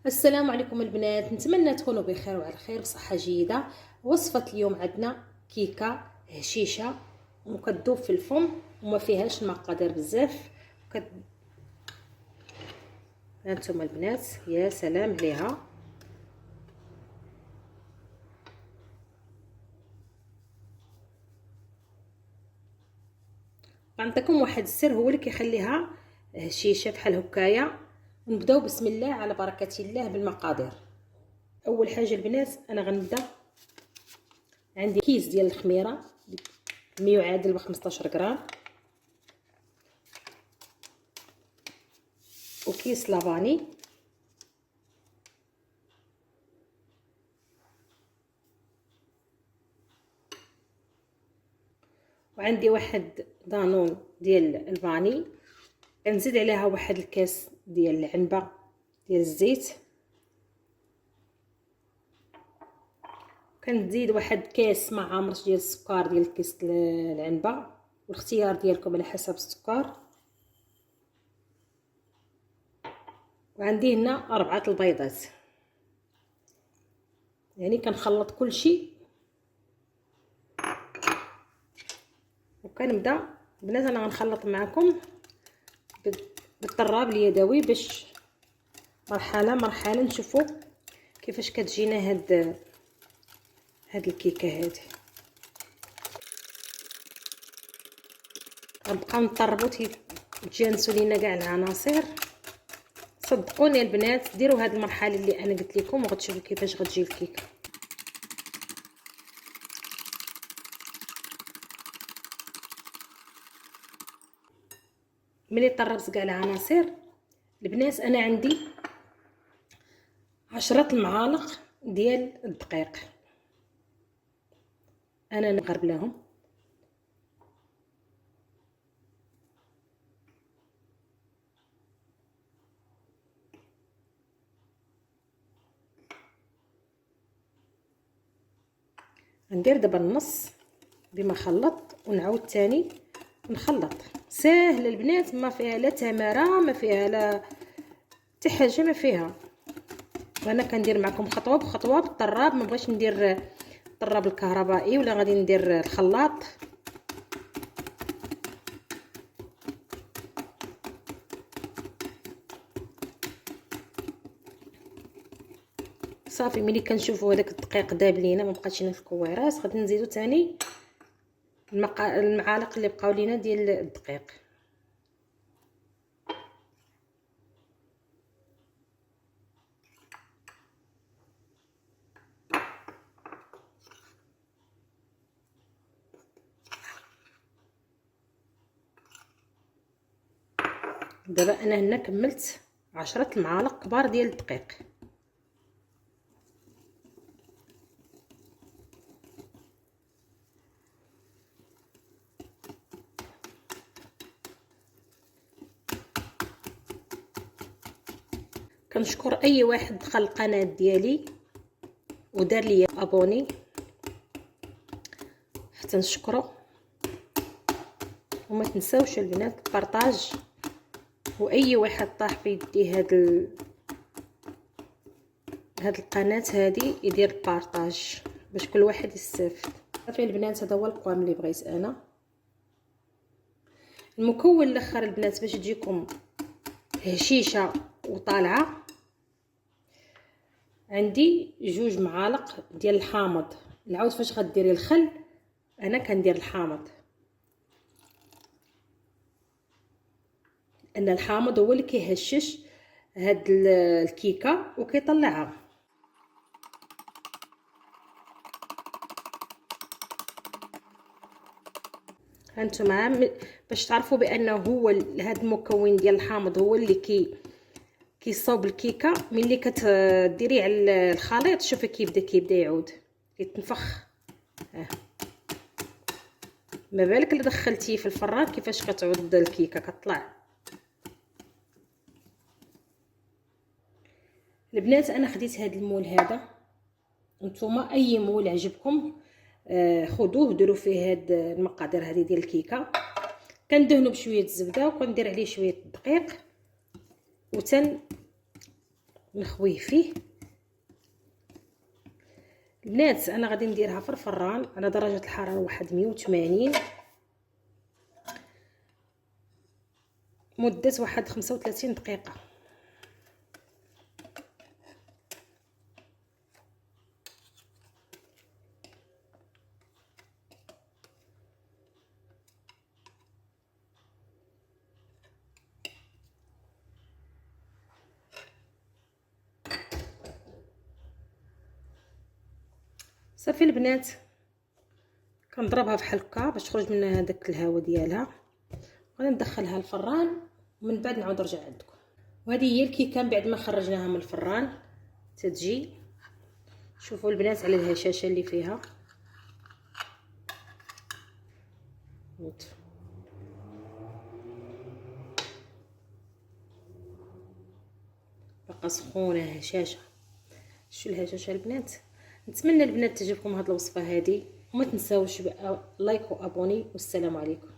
السلام عليكم البنات، نتمنى تكونوا بخير وعلى خير بصحه جيده. وصفه اليوم عندنا كيكه هشيشه وكتذوب في الفم وما فيهاش المقادير بزاف. هانتوما البنات، يا سلام عليها. غنعطيكم واحد السر هو اللي كيخليها هشيشه بحال هكايا. ونبداو بسم الله على بركه الله بالمقادير. اول حاجه البنات انا غنبدا. عندي كيس ديال الخميره يعادل ب 15 غرام، وكيس لافاني، وعندي واحد دانون ديال الفاني. كنزيد عليها واحد الكاس ديال العنبه ديال الزيت، كنزيد واحد كاس مع عامرش ديال السكر ديال كيس العنبه، والاختيار ديالكم على حسب السكر. وعندي هنا 4 البيضات. يعني كنخلط كل شيء وكنبدا. بنات انا غنخلط معكم بالطراب اليدوي باش مرحله مرحله نشوفوا كيفاش كتجينا هاد الكيكه هذه. غنبقاو نطربوا تجانسوا لينا كاع العناصر. صدقوني البنات، ديروا هاد المرحله اللي انا قلت لكم وغتشوفوا كيفاش غتجي الكيكه. ملي طربت كاع العناصر البنات، انا عندي 10 المعالق ديال الدقيق. انا نغربلاهم. ندير دابا النص بما خلط ونعاود تاني نخلط. ساهله البنات، ما فيها لا تماره، ما فيها لا حتى حاجه، ما فيها. وانا كندير معكم خطوه بخطوه بالطراب، ما بغيتش ندير الطراب الكهربائي ولا غادي ندير الخلاط. صافي ملي كنشوفوا هذاك الدقيق داب لينا، ما بقاتش لنا في الكويرات، غادي نزيدو ثاني المعالق اللي بقاو لينا ديال الدقيق. دابا انا هنا كملت 10 المعالق كبار ديال الدقيق. كنشكر اي واحد دخل القناه ديالي ودار لي ابوني، حتى نشكرو. وما تنساوش البنات البارطاج، واي واحد طاح في يديه هاد القناه هادي يدير البارطاج باش كل واحد يستافد. صافي البنات، هذا هو القوام اللي بغيت انا. المكون الاخر البنات باش تجيكم هشيشه وطالعه، عندي 2 معالق ديال الحامض. نعاود فاش غديري الخل، انا كندير الحامض، ان الحامض هو اللي كيهشش هاد الكيكه وكيطلعها. هانتوما باش تعرفوا بانه هو هاد المكون ديال الحامض هو اللي كيصاوب الكيكه. ملي كتديريه على الخليط شوفي كيبدا يعود كيتنفخ. ما بالك اللي دخلتيه في الفران كيفاش كتعود الكيكه كطلع. البنات انا خديت هذا المول هذا، نتوما اي مول عجبكم خذوه ديروا فيه هاد المقادير هذه ديال الكيكه. كندهنوا بشويه الزبده وكندير عليه شويه الدقيق نخويه فيه. البنات انا غادي نديرها في الفران على درجه الحراره واحد 180 مده واحد 35 دقيقه. صافي البنات كنضربها بحال هكا باش تخرج منها هذاك الهواء ديالها. غادي ندخلها الفران ومن بعد نعاود نرجع عندكم. وهذه هي الكيكه بعد ما خرجناها من الفران تتجي. شوفوا البنات على الهشاشه اللي فيها، بقى سخونه هشاشه. شو الهشاشه البنات. نتمنى البنات تعجبكم هذه الوصفه هذه، وما تنساوش لايك وابوني، والسلام عليكم.